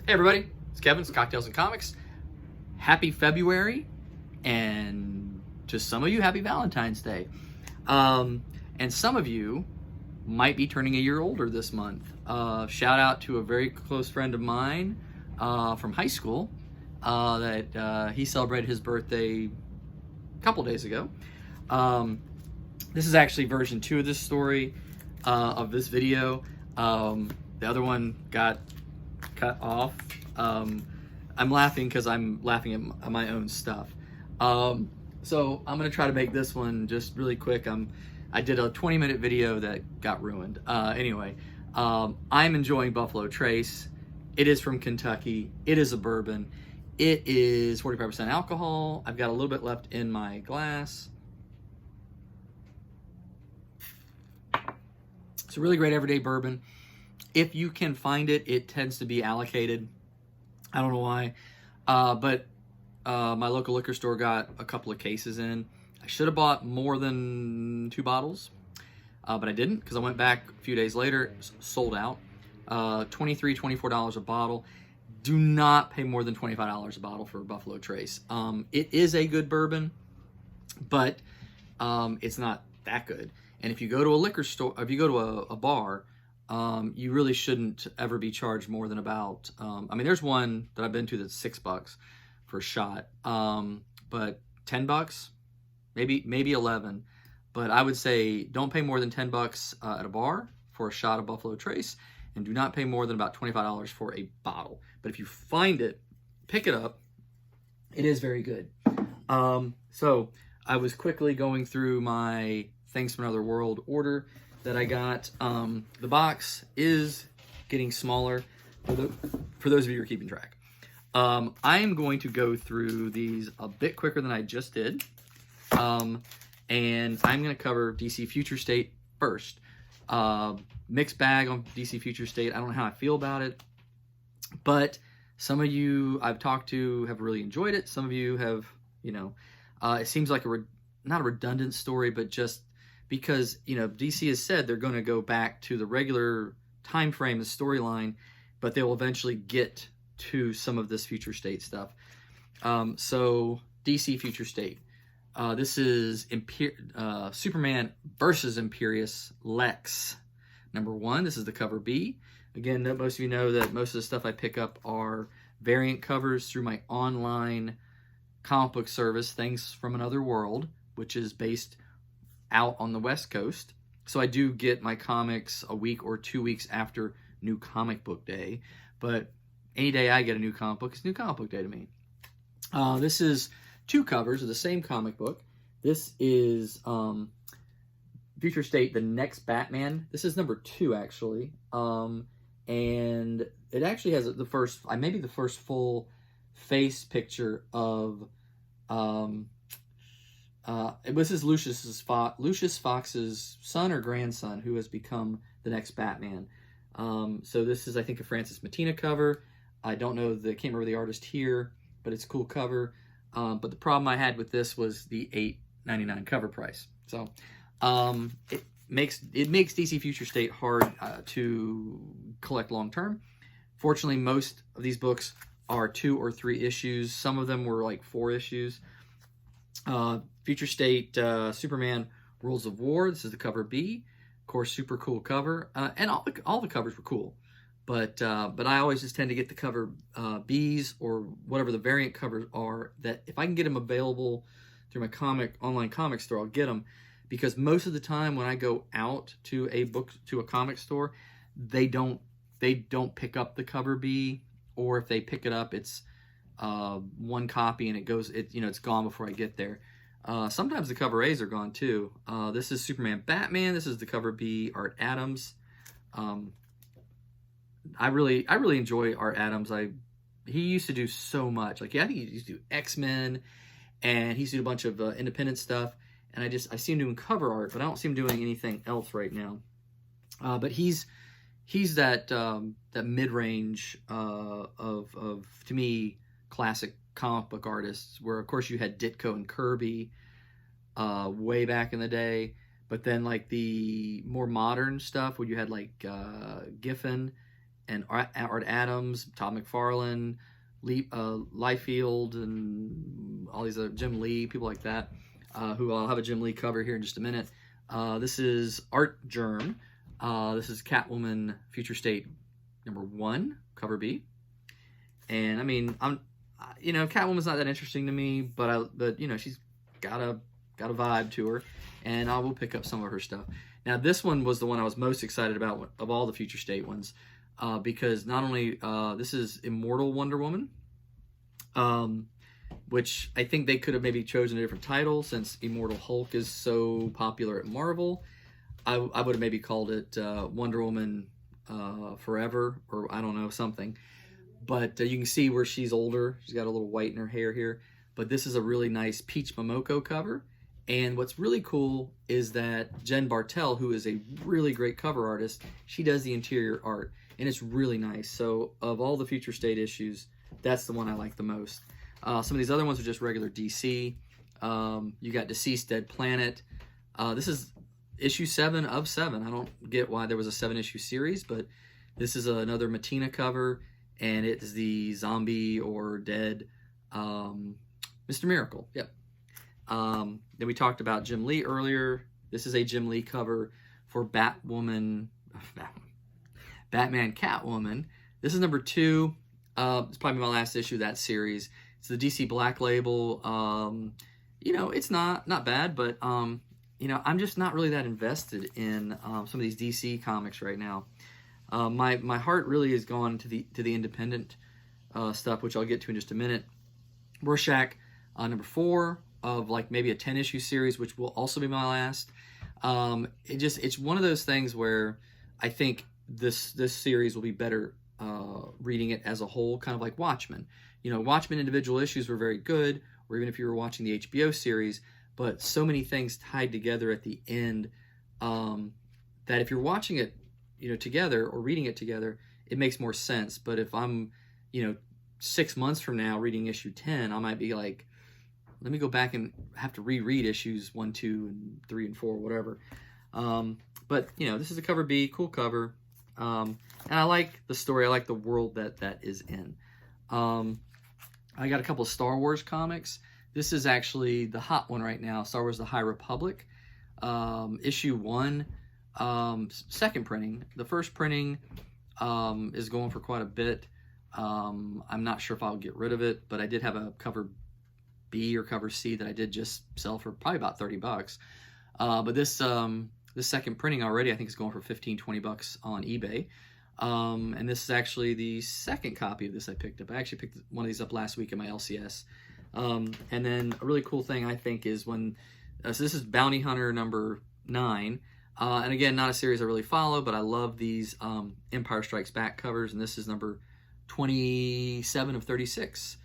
Hey everybody, it's Kevin, it's Cocktails and Comics. Happy February, and to some of you, happy Valentine's Day. And some of you might be turning a year older this month. Shout out to a very close friend of mine from high school that he celebrated his birthday a couple days ago. This is actually version 2 of this story, of this video. The other one got cut off. I'm laughing because I'm laughing at my own stuff. So I'm gonna try to make this one just really quick. I did a 20-minute video that got ruined. Anyway, I'm enjoying Buffalo Trace. It is from Kentucky. It is a bourbon. It is 45% alcohol. I've got a little bit left in my glass. It's a really great everyday bourbon. If you can find it, it tends to be allocated. I don't know why, but my local liquor store got a couple of cases in. I should have bought more than 2 bottles, but I didn't because I went back a few days later, sold out. $23, $24 a bottle. Do not pay more than $25 a bottle for Buffalo Trace. It is a good bourbon, but it's not that good. And if you go to a liquor store, if you go to a bar, you really shouldn't ever be charged more than about, I mean, there's one that I've been to that's $6 for a shot, but $10, maybe 11. But I would say don't pay more than $10 at a bar for a shot of Buffalo Trace, and do not pay more than about $25 for a bottle. But if you find it, pick it up. It is very good. So I was quickly going through my Things from Another World order that I got. The box is getting smaller for those of you who are keeping track. I am going to go through these a bit quicker than I just did. And I'm going to cover DC Future State first. Mixed bag on DC Future State. I don't know how I feel about it, but some of you I've talked to have really enjoyed it. Some of you have, it seems like not a redundant story, but just because, DC has said they're going to go back to the regular time frame, the storyline, but they will eventually get to some of this Future State stuff. So DC Future State. This is Superman versus Imperious Lex. Number 1, this is the cover B. Again, most of you know that most of the stuff I pick up are variant covers through my online comic book service, Things from Another World, which is based out on the West Coast. So I do get my comics a week or 2 weeks after New Comic Book Day. But any day I get a new comic book, it's New Comic Book Day to me. This is 2 covers of the same comic book. This is Future State, The Next Batman. This is number 2, actually. And it actually has maybe the first full face picture of this is Lucius Fox's son or grandson who has become the next Batman. So this is, I think, a Francis Mattina cover. I don't know, can't remember the artist here, but it's a cool cover. But the problem I had with this was the $8.99 cover price. So it makes DC Future State hard to collect long term. Fortunately, most of these books are 2 or 3 issues. Some of them were like 4 issues. Future State Superman Rules of War. This is the cover B. Of course, super cool cover, and all the covers were cool. But I always just tend to get the cover Bs or whatever the variant covers are. That if I can get them available through my online comic store, I'll get them, because most of the time when I go out to a comic store, they don't pick up the cover B, or if they pick it up, it's 1 copy and it's gone before I get there. Sometimes the cover A's are gone too. This is Superman Batman. This is the cover B, Art Adams. I really enjoy Art Adams. He used to do so much. I think he used to do X-Men, and he used to do a bunch of independent stuff. And I see him doing cover art, but I don't see him doing anything else right now. But he's that mid-range of to me classic comic book artists, where of course you had Ditko and Kirby way back in the day, but then like the more modern stuff where you had like Giffen and Art Adams, Todd McFarlane, Liefeld, and all these other Jim Lee, people like that, who I'll have a Jim Lee cover here in just a minute. This is Art Germ. This is Catwoman Future State #1, cover B. And I mean, Catwoman's not that interesting to me, but she's got a vibe to her, and I will pick up some of her stuff. Now, this one was the one I was most excited about of all the Future State ones, because not only this is Immortal Wonder Woman, which I think they could have maybe chosen a different title since Immortal Hulk is so popular at Marvel. I would have maybe called it Wonder Woman Forever, or I don't know, something. But you can see where she's older. She's got a little white in her hair here. But this is a really nice Peach Momoko cover. And what's really cool is that Jen Bartel, who is a really great cover artist, she does the interior art. And it's really nice. So of all the Future State issues, that's the one I like the most. Some of these other ones are just regular DC. You got Deceased Dead Planet. This is issue 7 of 7. I don't get why there was a 7-issue series, but this is another Matina cover, and it is the zombie or dead Mr. Miracle. Yep. Then we talked about Jim Lee earlier. This is a Jim Lee cover for Batman Catwoman. This is #2. It's probably my last issue of that series. It's the DC Black Label. It's not bad, but I'm just not really that invested in some of these DC comics right now. My heart really has gone to the independent stuff, which I'll get to in just a minute. Rorschach, #4 of like maybe a 10-issue series, which will also be my last. It's one of those things where I think this series will be better reading it as a whole, kind of like Watchmen. Watchmen individual issues were very good, or even if you were watching the HBO series, but so many things tied together at the end that if you're watching it, together or reading it together, it makes more sense. But if I'm, 6 months from now reading issue 10, I might be like, let me go back and have to reread issues 1, 2, and 3, and 4, whatever. But this is a cover B, cool cover, and I like the story. I like the world that is in. I got a couple of Star Wars comics. This is actually the hot one right now, Star Wars: The High Republic, issue 1, second printing. The first printing is going for quite a bit. I'm not sure if I'll get rid of it, but I did have a cover B or cover C that I did just sell for probably about $30. But this second printing already, I think, is going for $15-20 on eBay. And this is actually the second copy of this I picked up. I actually picked one of these up last week in my LCS. And then a really cool thing I think is when, so this is Bounty Hunter #9. And again, not a series I really follow, but I love these Empire Strikes Back covers. And this is number 27 of 36.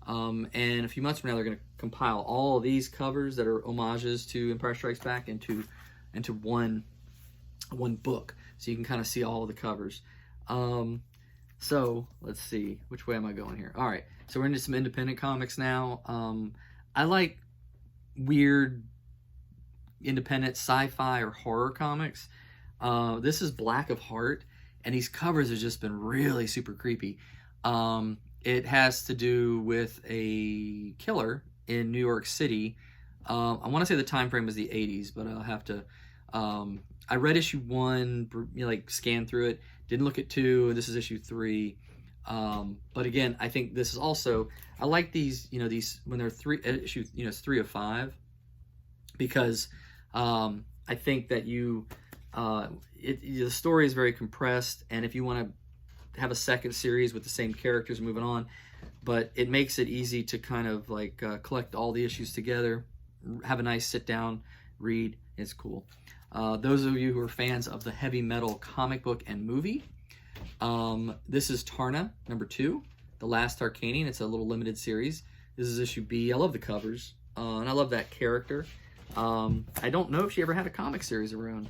And a few months from now, they're going to compile all of these covers that are homages to Empire Strikes Back into one book. So you can kind of see all of the covers. So let's see, which way am I going here? All right, so we're into some independent comics now. I like weird independent sci-fi or horror comics. This is Black of Heart, and these covers have just been really super creepy. It has to do with a killer in New York City. I want to say the time frame was the 80s, but I'll have to. I read issue 1, scanned through it, didn't look at 2, and this is issue 3. But again, I think this is also, I like these, these when they're 3 issues, it's 3 of 5, because I think that the story is very compressed, and if you want to have a second series with the same characters moving on, but it makes it easy to kind of collect all the issues together, have a nice sit down read. It's cool. Those of you who are fans of the heavy metal comic book and movie, this is Tarna #2, The Last Tarkanian. It's a little limited series. This is issue B. I love the covers, and I love that character. I don't know if she ever had a comic series around.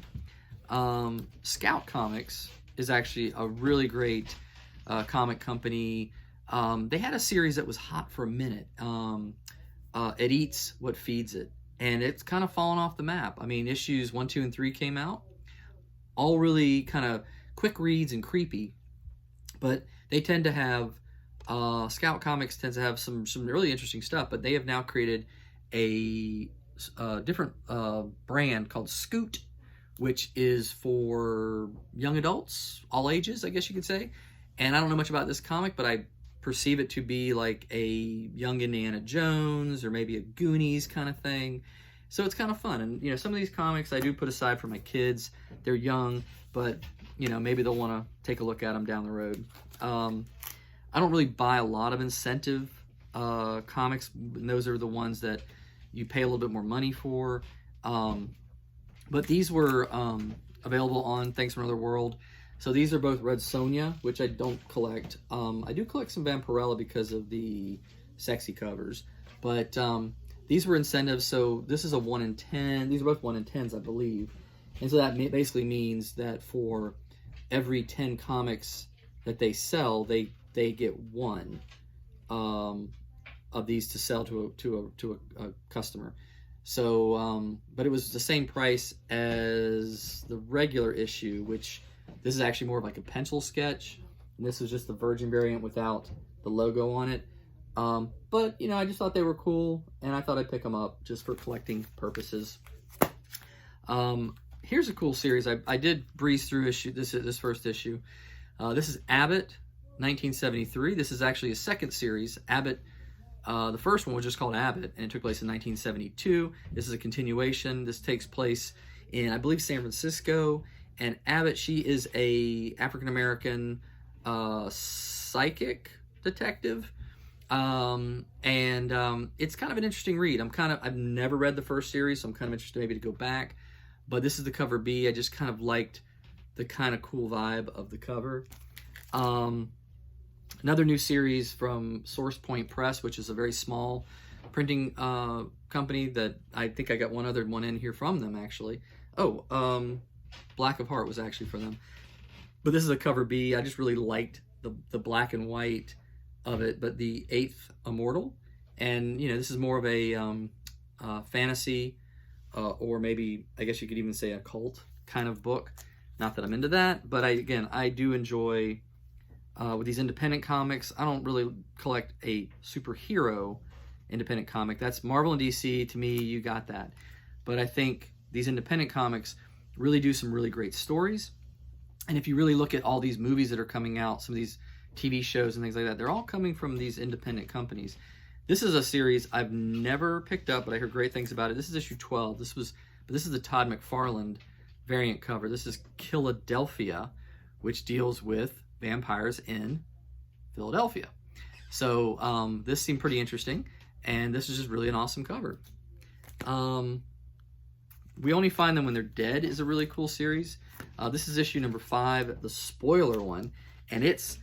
Scout Comics is actually a really great comic company. They had a series that was hot for a minute. It Eats What Feeds It. And it's kind of fallen off the map. I mean, issues 1, 2, and 3 came out. All really kind of quick reads and creepy. But they tend to have Scout Comics tends to have some really interesting stuff. But they have now created a different brand called Scoot, which is for young adults, all ages, I guess you could say. And I don't know much about this comic, but I perceive it to be like a young Indiana Jones or maybe a Goonies kind of thing. So it's kind of fun. And, you know, some of these comics I do put aside for my kids. They're young, but, you know, maybe they'll want to take a look at them down the road. I don't really buy a lot of incentive comics. And those are the ones that you pay a little bit more money for. But these were available on Thanks for Another World. So these are both Red Sonja, which I don't collect. I do collect some Vampirella because of the sexy covers. But these were incentives, so this is a 1 in 10. These are both 1 in 10s, I believe. And so that basically means that for every 10 comics that they sell, they get one of these to sell to a customer. So, but it was the same price as the regular issue, which this is actually more of like a pencil sketch. And this is just the Virgin variant without the logo on it. But, you know, I just thought they were cool, and I thought I'd pick them up just for collecting purposes. Here's a cool series. I did breeze through this first issue. This is Abbott, 1973. This is actually a second series. Abbott, the first one was just called Abbott, and it took place in 1972. This is a continuation. This takes place in, I believe, San Francisco. And Abbott, she is a African-American psychic detective. It's kind of an interesting read. I've never read the first series, so I'm kind of interested maybe to go back. But this is the cover B. I just kind of liked the kind of cool vibe of the cover. Another new series from Source Point Press, which is a very small printing company that I think I got one other one in here from them, actually. Black of Heart was actually for them. But this is a cover B. I just really liked the black and white of it, but the Eighth Immortal. And, you know, this is more of a fantasy or maybe, I guess you could even say, a cult kind of book. Not that I'm into that, but I do enjoy with these independent comics. I don't really collect a superhero independent comic. That's Marvel and DC. To me, you got that. But I think these independent comics really do some really great stories. And if you really look at all these movies that are coming out, some of these TV shows and things like that, they're all coming from these independent companies. This is a series I've never picked up, but I heard great things about it. This is issue 12. This is the Todd McFarlane variant cover. This is Philadelphia, which deals with vampires in Philadelphia. So this seemed pretty interesting, and this is just really an awesome cover. We Only Find Them When They're Dead is a really cool series. This is issue number 5, the spoiler one, and it's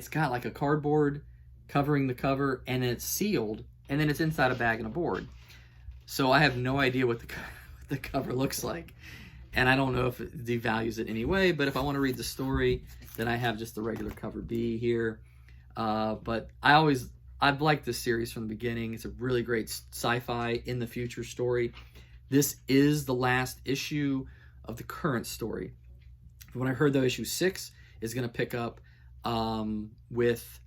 got like a cardboard covering the cover, and it's sealed, and then it's inside a bag and a board. So I have no idea what the cover looks like, and I don't know if it devalues it anyway. But if I want to read the story, then I have just the regular cover B here. But I've liked this series from the beginning. It's a really great sci-fi in the future story. This is the last issue of the current story. When I heard, though, issue 6 is going to pick up with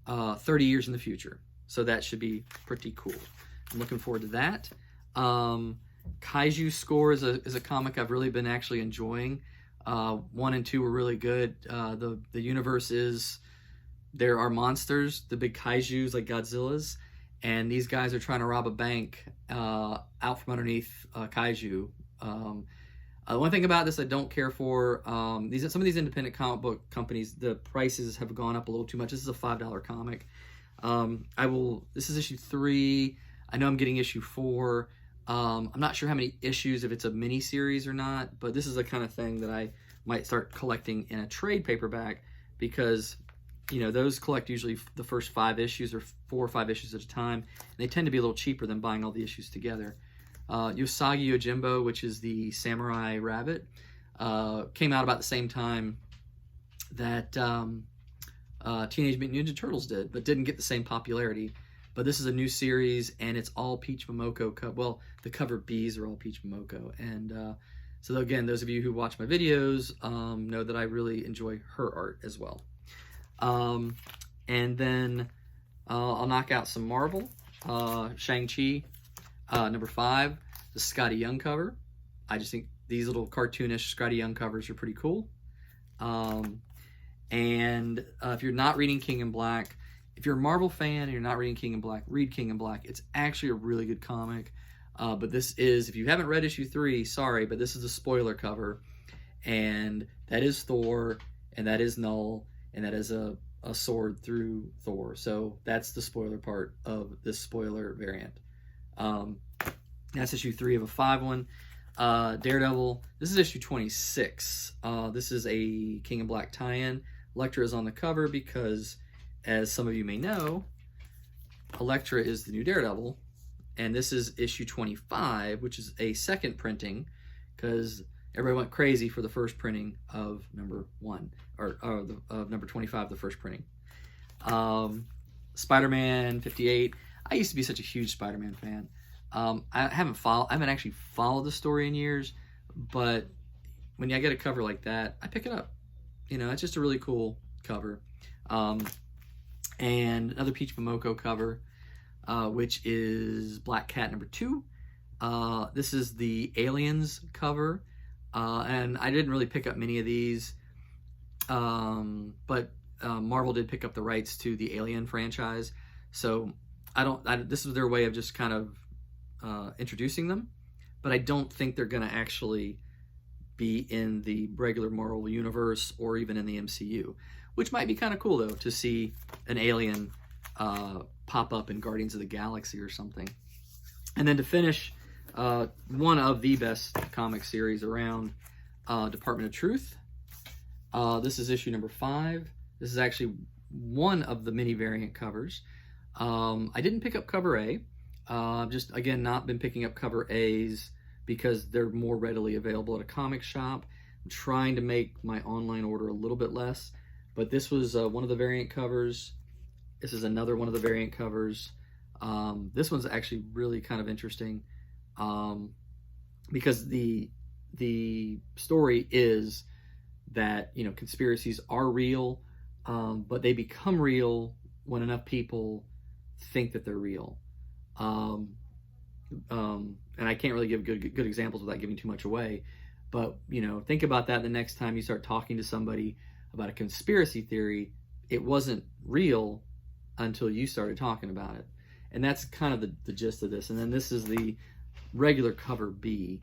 30 years in the future. So that should be pretty cool. I'm looking forward to that. Kaiju Score is a comic I've really been actually enjoying. 1 and 2 were really good. The universe is, there are monsters, the big kaijus like Godzilla's, and these guys are trying to rob a bank out from underneath kaiju. One thing about this I don't care for, some of these independent comic book companies, the prices have gone up a little too much. This is a $5 comic. This is issue 3. I know I'm getting issue 4. I'm not sure how many issues, if it's a mini series or not, but this is the kind of thing that I might start collecting in a trade paperback, because, you know, those collect usually the first 5 issues or 4 or 5 issues at a time, and they tend to be a little cheaper than buying all the issues together. Usagi Yojimbo, which is the samurai rabbit, came out about the same time that Teenage Mutant Ninja Turtles did, but didn't get the same popularity. But this is a new series, and it's all Peach Momoko. Well, the cover Bs are all Peach Momoko, and So again, those of you who watch my videos know that I really enjoy her art as well. And then I'll knock out some Marvel. Shang-Chi, number 5, the Scotty Young cover. I just think these little cartoonish Scotty Young covers are pretty cool. And if you're not reading King in Black, if you're a Marvel fan and you're not reading King in Black, read King in Black. It's actually a really good comic. But this is, if you haven't read issue 3, sorry, but this is a spoiler cover. And that is Thor, and that is Null, and that is a sword through Thor. So that's the spoiler part of this spoiler variant. That's issue 3 of a 5 one. Daredevil, this is issue 26. This is a King in Black tie-in. Elektra is on the cover because, as some of you may know, Elektra is the new Daredevil, and this is issue 25, which is a second printing, because everybody went crazy for the first printing of number 1, or of number 25, the first printing. Spider-Man 58. I used to be such a huge Spider-Man fan. I haven't actually followed the story in years, but when I get a cover like that, I pick it up. You know, it's just a really cool cover. And another Peach Momoko cover, which is Black Cat number 2. This is the Aliens cover, and I didn't really pick up many of these, but Marvel did pick up the rights to the Alien franchise, so this is their way of just kind of introducing them, but I don't think they're going to actually be in the regular Marvel universe or even in the MCU, which might be kind of cool, though, to see an alien pop up in Guardians of the Galaxy or something. And then to finish, one of the best comic series around, Department of Truth. This is issue number 5. This is actually one of the mini variant covers. I didn't pick up cover A. Just, again, not been picking up cover A's because they're more readily available at a comic shop. I'm trying to make my online order a little bit less, but this was one of the variant covers. This is another one of the variant covers. This one's actually really kind of interesting, because the story is that, you know, conspiracies are real, but they become real when enough people think that they're real. And I can't really give good examples without giving too much away, but, you know, think about that the next time you start talking to somebody about a conspiracy theory. It wasn't real until you started talking about it. And that's kind of the gist of this. And then this is the regular cover B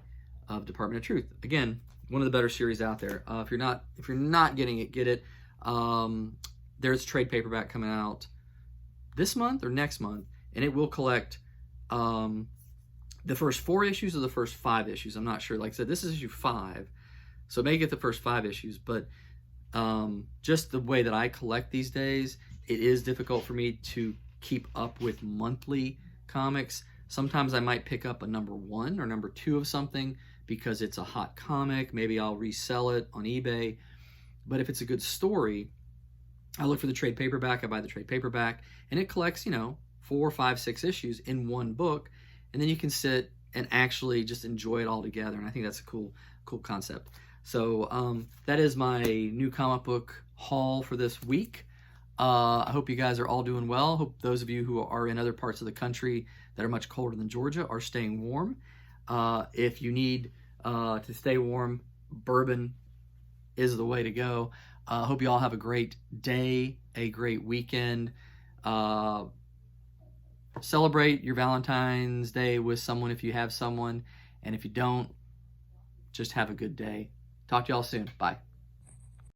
of Department of Truth. Again, one of the better series out there. If you're not getting it, get it. There's a trade paperback coming out this month or next month, and it will collect the first 4 issues or the first 5 issues. I'm not sure. Like I said, this is issue 5, so it may get the first 5 issues, but just the way that I collect these days, it is difficult for me to keep up with monthly comics. Sometimes I might pick up a number 1 or number 2 of something because it's a hot comic. Maybe I'll resell it on eBay. But if it's a good story, I look for the trade paperback. I buy the trade paperback, and it collects, you know, 4, 5, 6 issues in one book, and then you can sit and actually just enjoy it all together. And I think that's a cool concept. So that is my new comic book haul for this week. I hope you guys are all doing well. Hope those of you who are in other parts of the country that are much colder than Georgia are staying warm. If you need to stay warm, bourbon is the way to go. Hope you all have a great day, a great weekend. Celebrate your Valentine's Day with someone if you have someone, and if you don't, just have a good day. Talk to y'all soon. Bye.